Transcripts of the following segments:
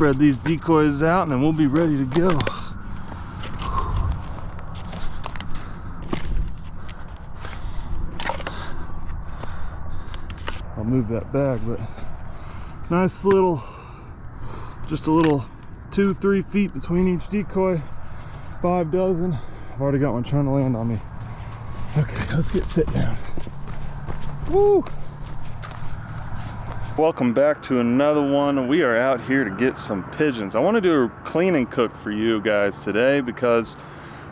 spread these decoys out and then we'll be ready to go. I'll move that bag, but nice little, just a little 2-3 feet between each decoy. 5 dozen. I've already got one trying to land on me. Okay, let's get sit down. Woo! Welcome back to another one. We are out here to get some pigeons. I want to do a clean and cook for you guys today because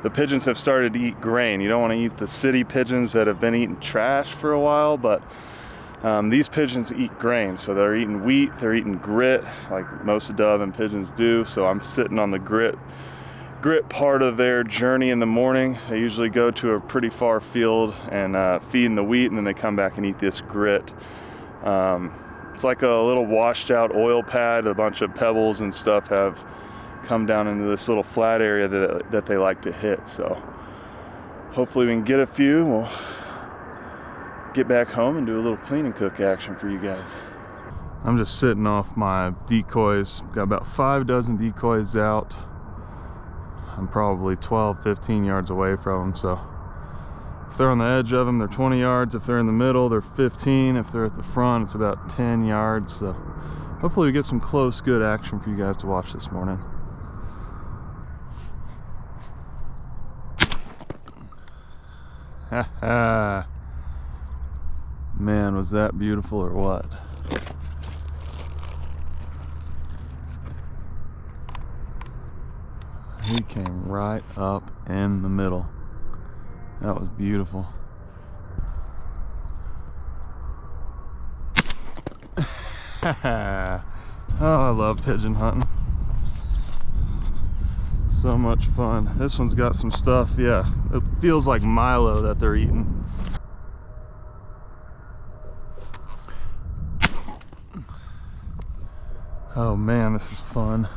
the pigeons have started to eat grain. You don't want to eat the city pigeons that have been eating trash for a while, but these pigeons eat grain. So they're eating wheat, they're eating grit, like most dove and pigeons do. So I'm sitting on the grit part of their journey in the morning. They usually go to a pretty far field and feed the wheat, and then they come back and eat this grit. It's like a little washed out oil pad. A bunch of pebbles and stuff have come down into this little flat area that they like to hit. So hopefully we can get a few. We'll get back home and do a little clean and cook action for you guys. I'm just sitting off my decoys. Got about 5 dozen decoys out. I'm probably 12-15 yards away from them, so if they're on the edge of them, they're 20 yards. If they're in the middle, they're 15. If they're at the front, it's about 10 yards. So hopefully we get some close, good action for you guys to watch this morning. Ha. Man, was that beautiful or what? He came right up in the middle. That was beautiful. Oh, I love pigeon hunting. So much fun. This one's got some stuff, yeah. It feels like Milo that they're eating. Oh man, this is fun.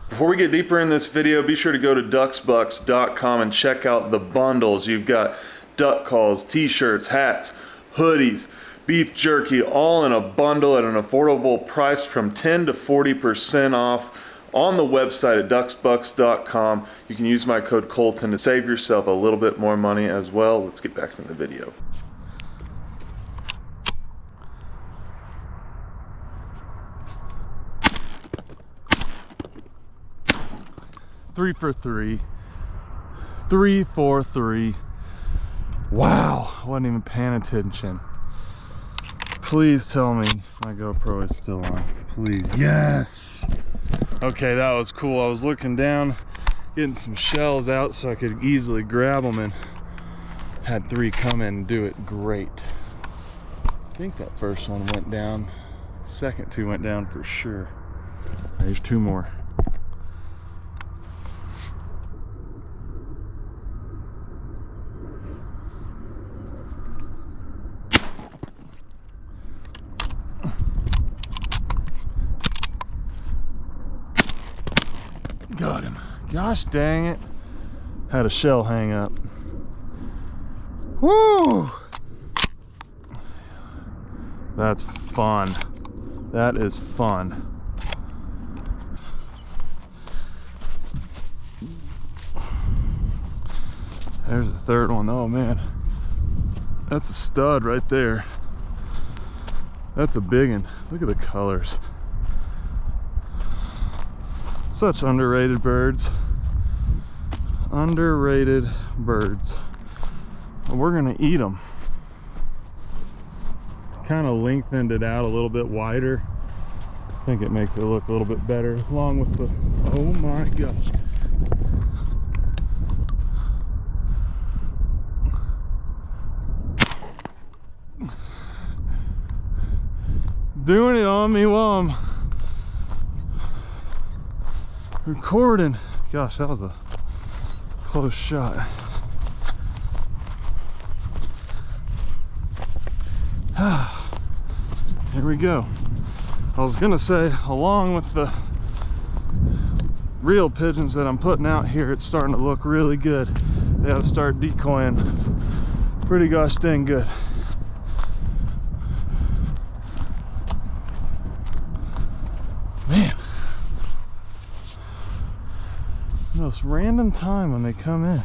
Before we get deeper in this video, be sure to go to ducksbucks.com and check out the bundles. You've got duck calls, t-shirts, hats, hoodies, beef jerky, all in a bundle at an affordable price from 10 to 40% off on the website at ducksbucks.com. You can use my code Colton to save yourself a little bit more money as well. Let's get back into the video. Three for 3. 3 for 3. Wow, I wasn't even paying attention. Please tell me my GoPro is still on. Please. Yes. Okay, that was cool. I was looking down, getting some shells out so I could easily grab them, and had 3 come in and do it great. I think that first one went down. Second 2 went down for sure. There's 2 more. Got him. Gosh dang it. Had a shell hang up. Woo! That's fun. That is fun. There's the third one. Oh man. That's a stud right there. That's a big one. Look at the colors. Such underrated birds. Underrated birds. We're gonna eat them. Kind of lengthened it out a little bit wider. I think it makes it look a little bit better, along with the, oh my gosh. Doing it on me while I'm recording. Gosh, that was a close shot. Here we go. I was gonna say, along with the real pigeons that I'm putting out here, it's starting to look really good. They have to start decoying pretty gosh dang good. Man, Most random time when they come in.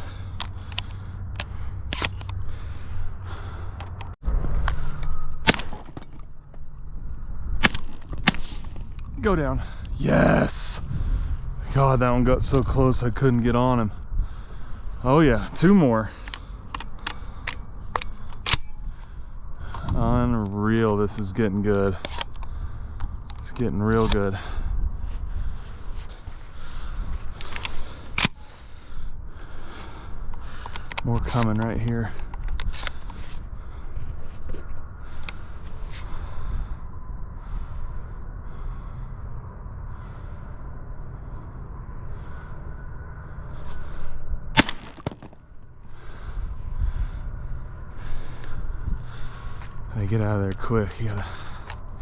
Go down. Yes. God, that one got so close I couldn't get on him. Oh yeah, 2 more. Unreal, this is getting good. It's getting real good. More coming right here. Hey, get out of there quick. You gotta,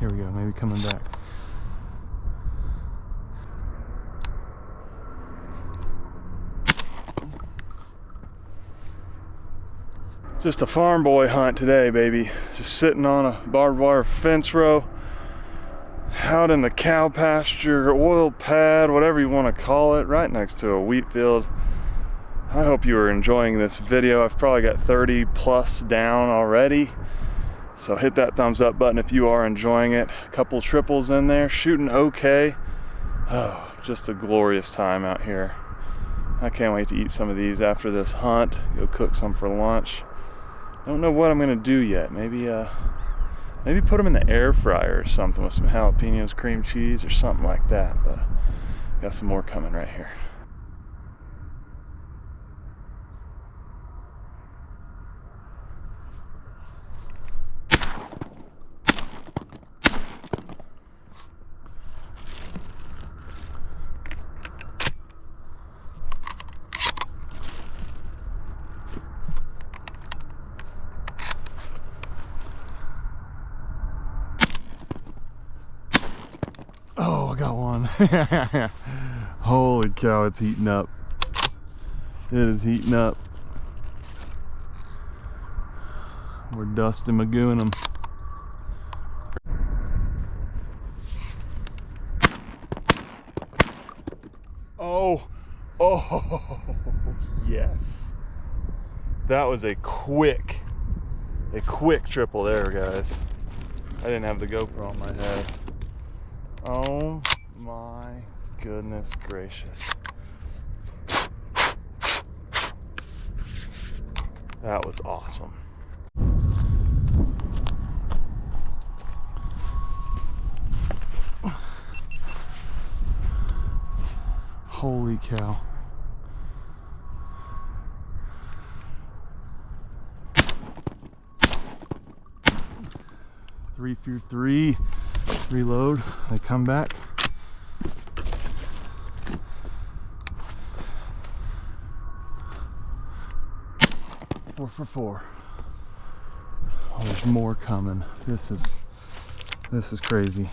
here we go, maybe coming back. Just a farm boy hunt today, baby. Just sitting on a barbed wire fence row, out in the cow pasture, oil pad, whatever you want to call it, right next to a wheat field. I hope you are enjoying this video. I've probably got 30 plus down already. So hit that thumbs up button if you are enjoying it. A couple triples in there, shooting okay. Oh, just a glorious time out here. I can't wait to eat some of these after this hunt. Go cook some for lunch. Don't know what I'm gonna do yet. Maybe put them in the air fryer or something with some jalapenos, cream cheese, or something like that. But got some more coming right here. Oh, I got one. Holy cow, it's heating up. It is heating up. We're dusting magooing them. Oh, yes. That was a quick triple there, guys. I didn't have the GoPro on my head. Oh my goodness gracious. That was awesome. Holy cow. Three through three. Reload, they come back. Four for 4. Oh, there's more coming. This is crazy.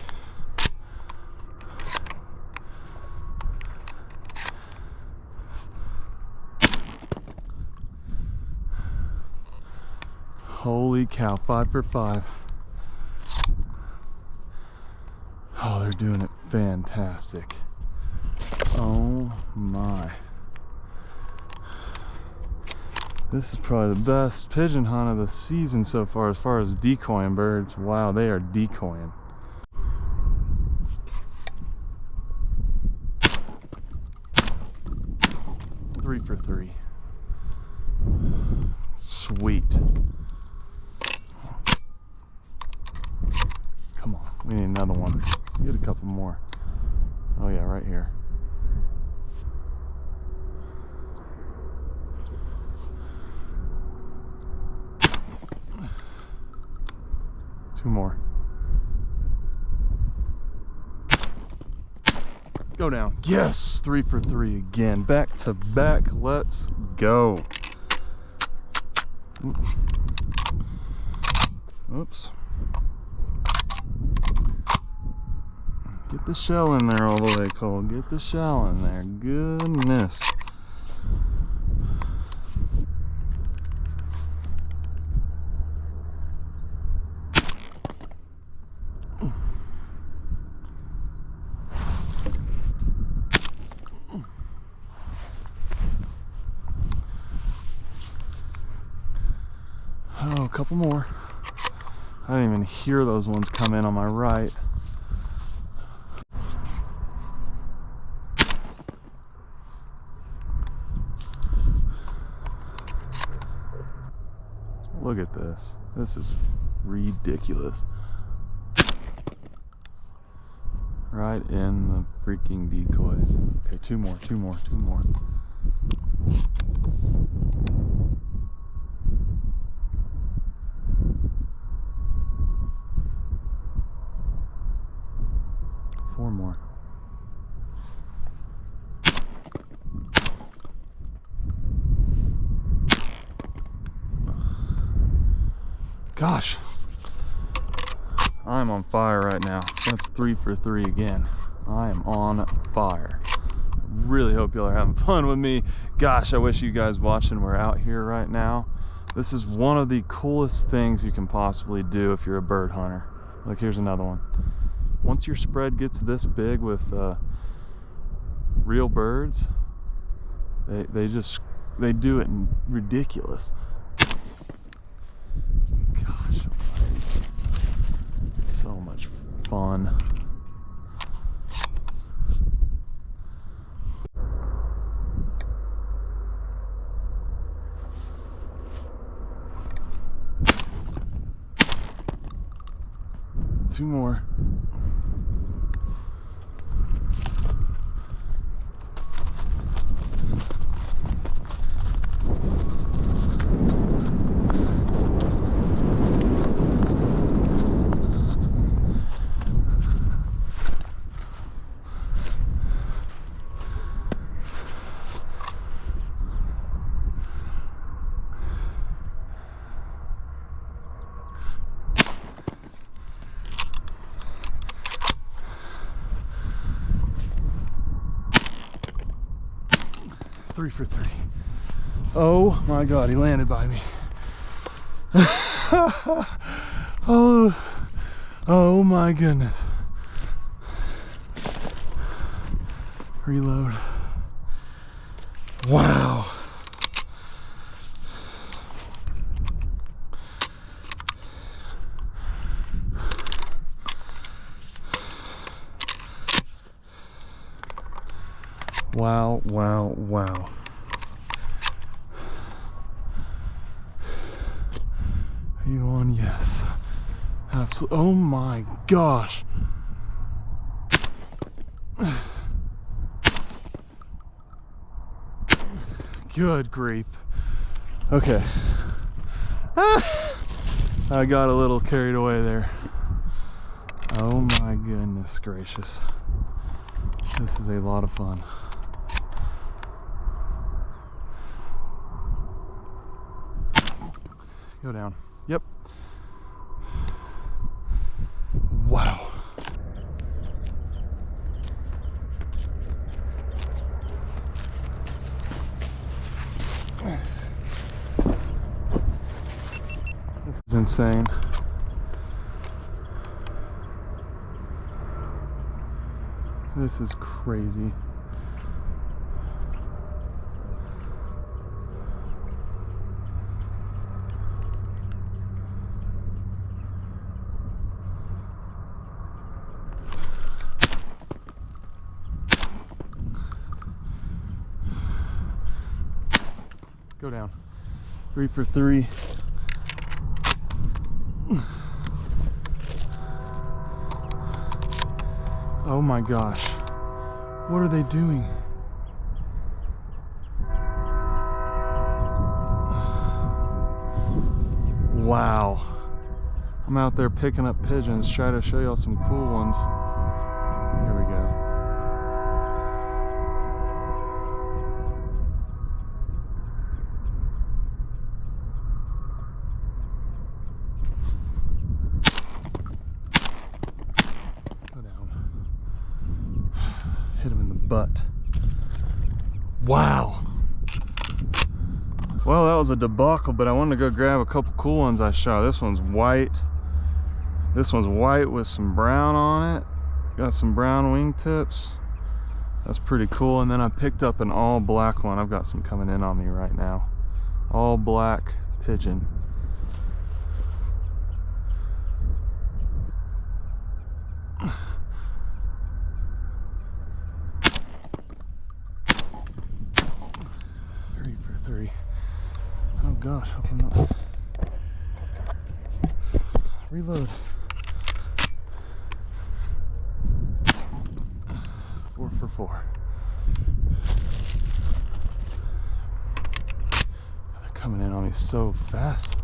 Holy cow, 5 for 5. Oh, they're doing it fantastic. Oh my. This is probably the best pigeon hunt of the season so far as decoying birds. Wow, they are decoying. Three for 3. Sweet. Come on, we need another one. Get a couple more. Oh yeah, right here. Two more. Go down. Yes, 3 for 3 again. Back to back. Let's go. Oops. Get the shell in there all the way, Cole. Get the shell in there. Goodness. a couple more. I didn't even hear those ones come in on my right. Look at this. This is ridiculous. Right in the freaking decoys. Okay, two more. 4 more. Gosh, I'm on fire right now. That's 3 for 3 again. I am on fire. Really hope y'all are having fun with me. Gosh, I wish you guys watching were out here right now. This is one of the coolest things you can possibly do if you're a bird hunter. Look, here's another one. Once your spread gets this big with real birds, they do it ridiculous. Gosh, so much fun. Two more. Three for 3. Oh my God, he landed by me. Oh my goodness. Reload. Wow. Wow, wow, wow. Are you on? Yes. Absolutely. Oh my gosh. Good grief. Okay. I got a little carried away there. Oh my goodness gracious. This is a lot of fun. Go down. Yep. Wow. This is insane. This is crazy. Go down. 3 for 3. Oh my gosh. What are they doing? Wow. I'm out there picking up pigeons, try to show y'all some cool ones. Here we go. Hit him in the butt. Wow. Well, that was a debacle, but I wanted to go grab a couple cool ones I shot. This one's white. This one's white with some brown on it. Got some brown wingtips. That's pretty cool. And then I picked up an all black one. I've got some coming in on me right now. All black pigeon. For 3. Oh gosh, hope I'm not. Reload. 4 for 4. They're coming in on me so fast.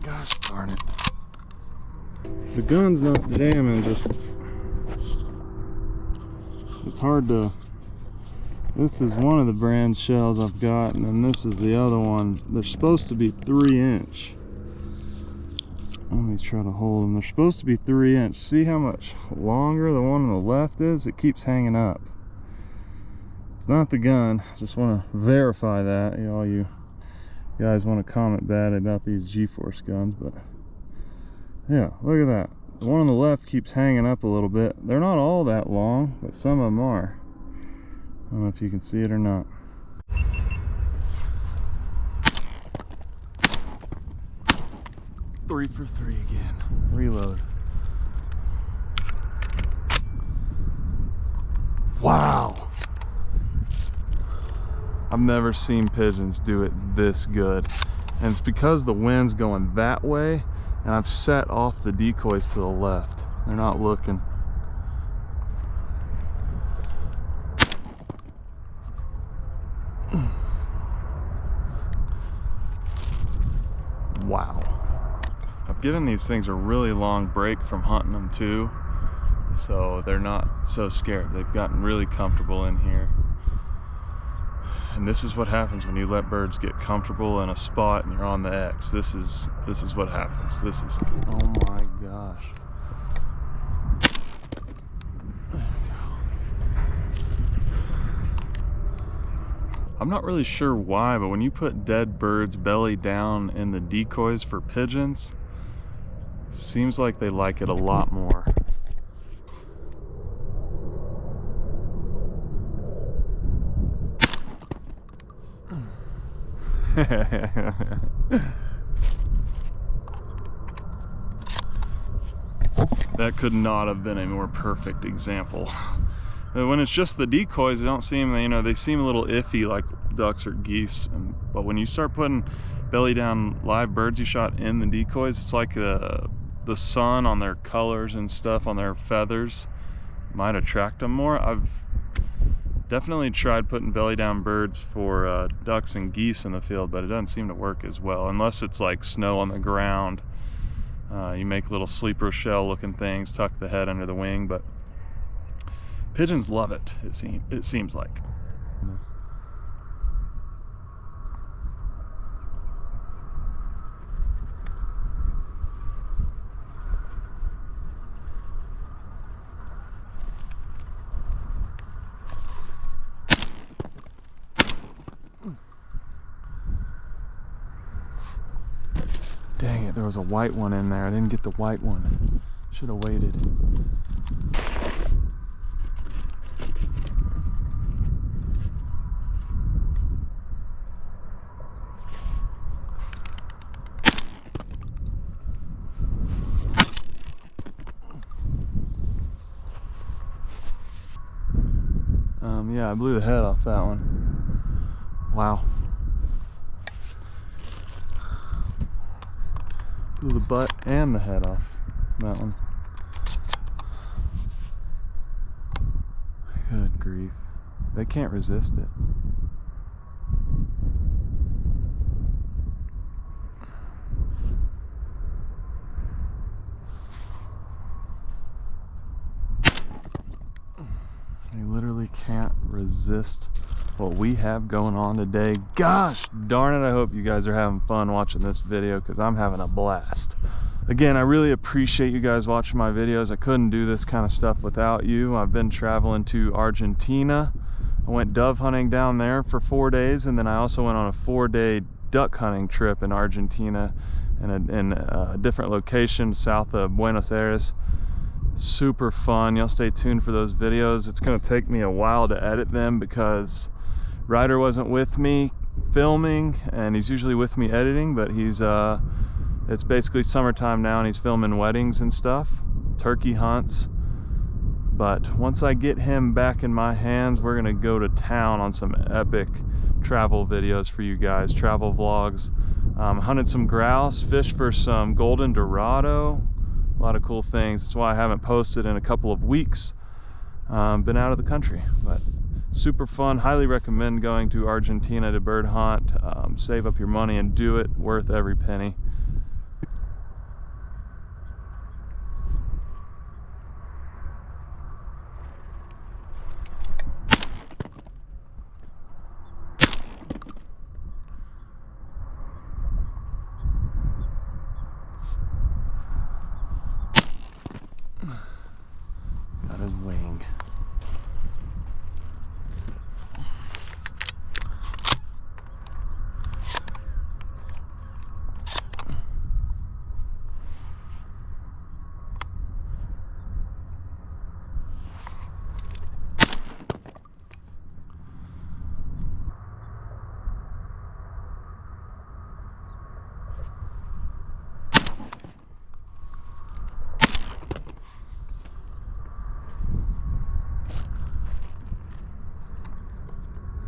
Gosh darn it. The gun's not jamming, just it's hard to. This is one of the brand shells I've got, and then this is the other one. They're supposed to be 3-inch. Let me try to hold them. They're supposed to be 3-inch. See how much longer the one on the left is? It keeps hanging up. It's not the gun. Just want to verify that. All you guys want to comment bad about these G-Force guns, but yeah, look at that. The one on the left keeps hanging up a little bit. They're not all that long, but some of them are. I don't know if you can see it or not. Three for 3 again. Reload. Wow. I've never seen pigeons do it this good. And it's because the wind's going that way, and I've set off the decoys to the left. They're not looking. Wow. I've given these things a really long break from hunting them too, so they're not so scared. They've gotten really comfortable in here. And this is what happens when you let birds get comfortable in a spot and you're on the X. This is what happens. This is, oh my gosh. There we go. I'm not really sure why, but when you put dead birds belly down in the decoys for pigeons, seems like they like it a lot more. That could not have been a more perfect example. When it's just the decoys, they don't seem, they seem a little iffy like ducks or geese. But when you start putting belly down live birds you shot in the decoys, it's like the sun on their colors and stuff, on their feathers, might attract them more. I've definitely tried putting belly down birds for ducks and geese in the field, but it doesn't seem to work as well, unless it's like snow on the ground. You make little sleeper shell looking things, tuck the head under the wing, but pigeons love it, it seems like. Dang it, there was a white one in there. I didn't get the white one. Should have waited. Yeah, I blew the head off that one. Wow. Blew the butt and the head off that one. Good grief. They can't resist it. They literally can't resist what we have going on today. Gosh darn it, I hope you guys are having fun watching this video, because I'm having a blast. Again, I really appreciate you guys watching my videos. I couldn't do this kind of stuff without you. I've been traveling to Argentina. I went dove hunting down there for 4 days, and then I also went on a 4-day duck hunting trip in Argentina in a different location south of Buenos Aires. Super fun. Y'all stay tuned for those videos. It's gonna take me a while to edit them because Ryder wasn't with me filming, and he's usually with me editing, but he's it's basically summertime now and he's filming weddings and stuff, turkey hunts. But once I get him back in my hands, we're gonna go to town on some epic travel videos for you guys, travel vlogs. Hunted some grouse, fished for some golden dorado, a lot of cool things. That's why I haven't posted in a couple of weeks. Been out of the country, but super fun. Highly recommend going to Argentina to bird hunt. Save up your money and do it. Worth every penny. Got his wing.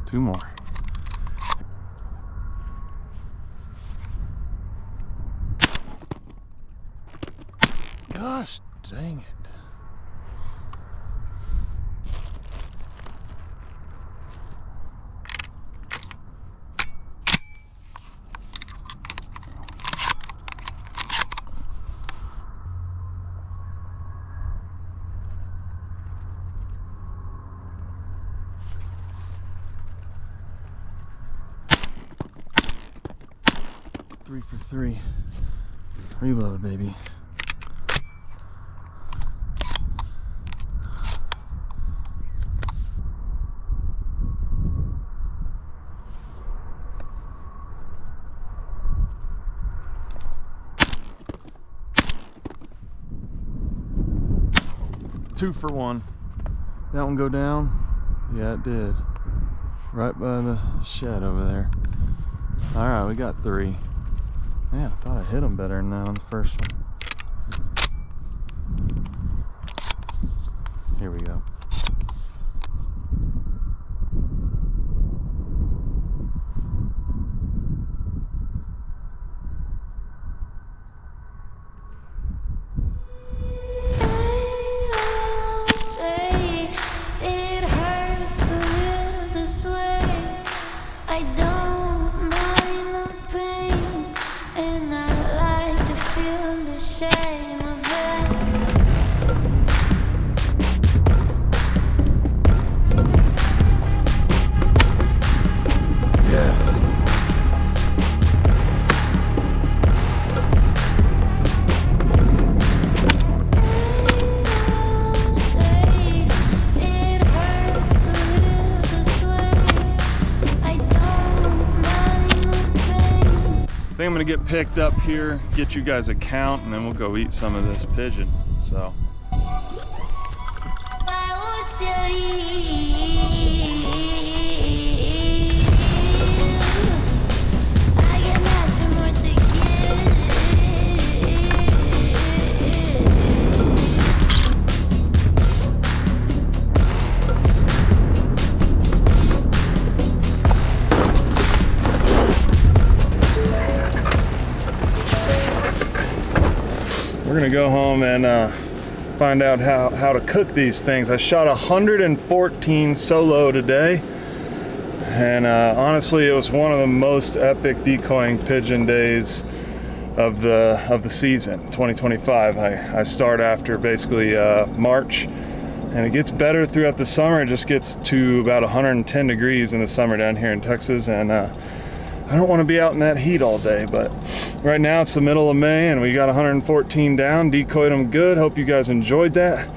Two more. Gosh dang it. Three for three. Reload, baby. Two for one. That one go down? Yeah, it did. Right by the shed over there. All right, we got three. Man, I thought I hit him better than that on the first one. Here we go. I think I'm gonna get picked up here, get you guys a count, and then we'll go eat some of this pigeon. So. We're gonna go home and find out how to cook these things. I shot 114 solo today, and honestly, it was one of the most epic decoying pigeon days of the season, 2025. I start after basically March, and it gets better throughout the summer. It just gets to about 110 degrees in the summer down here in Texas, and I don't want to be out in that heat all day, but right now it's the middle of May and we got 114 down, decoyed them good. Hope you guys enjoyed that.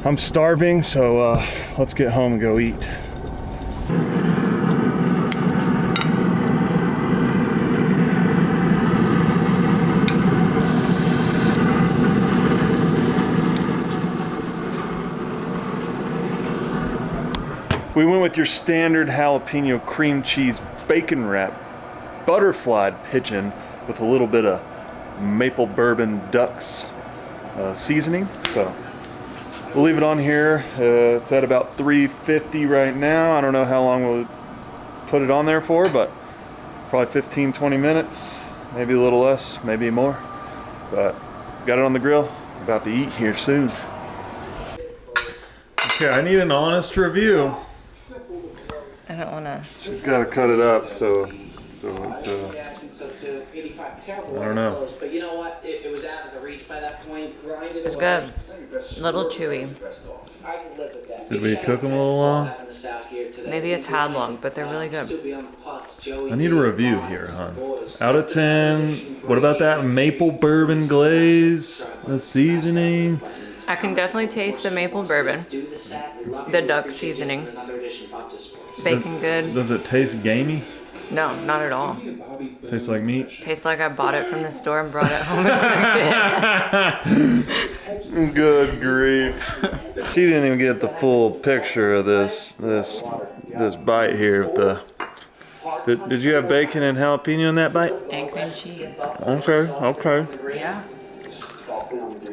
I'm starving, so let's get home and go eat. We went with your standard jalapeno cream cheese bacon wrap butterflied pigeon with a little bit of maple bourbon ducks seasoning. So we'll leave it on here. It's at about 350 right now. I don't know how long we'll put it on there for, but probably 15-20 minutes, maybe a little less, maybe more. But got it on the grill. About to eat here soon. Okay, I need an honest review. I don't want to. She's got to cut it up, so it's I don't know. But you know what? It was out of the reach by that point. It's good. A little chewy. Did we cook them a little long? Maybe a tad long, but they're really good. I need a review here, hon. Out of 10, what about that maple bourbon glaze? The seasoning? I can definitely taste the maple bourbon. The duck seasoning. Bacon good. Does it taste gamey? No, not at all. Tastes like meat? Tastes like I bought it from the store and brought it home and cooked it. Good grief. She didn't even get the full picture of this bite here with the did you have bacon and jalapeno in that bite? And cream cheese. Okay. Yeah.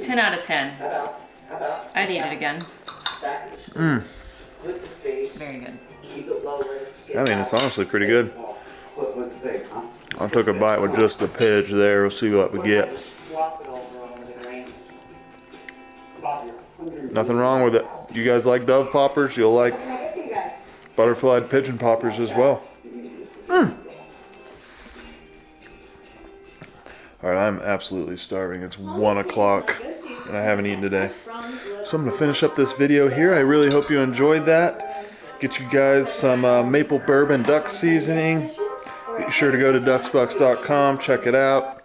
10 out of 10. I'd eat it again. Very good. I mean, it's honestly pretty good. I took a bite with just the pidge there. We'll see what we get. Nothing wrong with it. You guys like dove poppers? You'll like butterflied pigeon poppers as well. All right, I'm absolutely starving. It's 1 o'clock and I haven't eaten today. So I'm gonna finish up this video here. I really hope you enjoyed that. Get you guys some maple bourbon duck seasoning. Be sure to go to ducksbucks.com, check it out.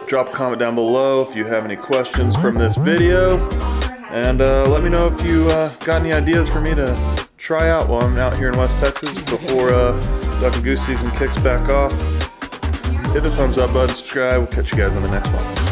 Drop a comment down below if you have any questions from this video. And let me know if you got any ideas for me to try out while I'm out here in West Texas before duck and goose season kicks back off. Hit the thumbs up button, subscribe. We'll catch you guys on the next one.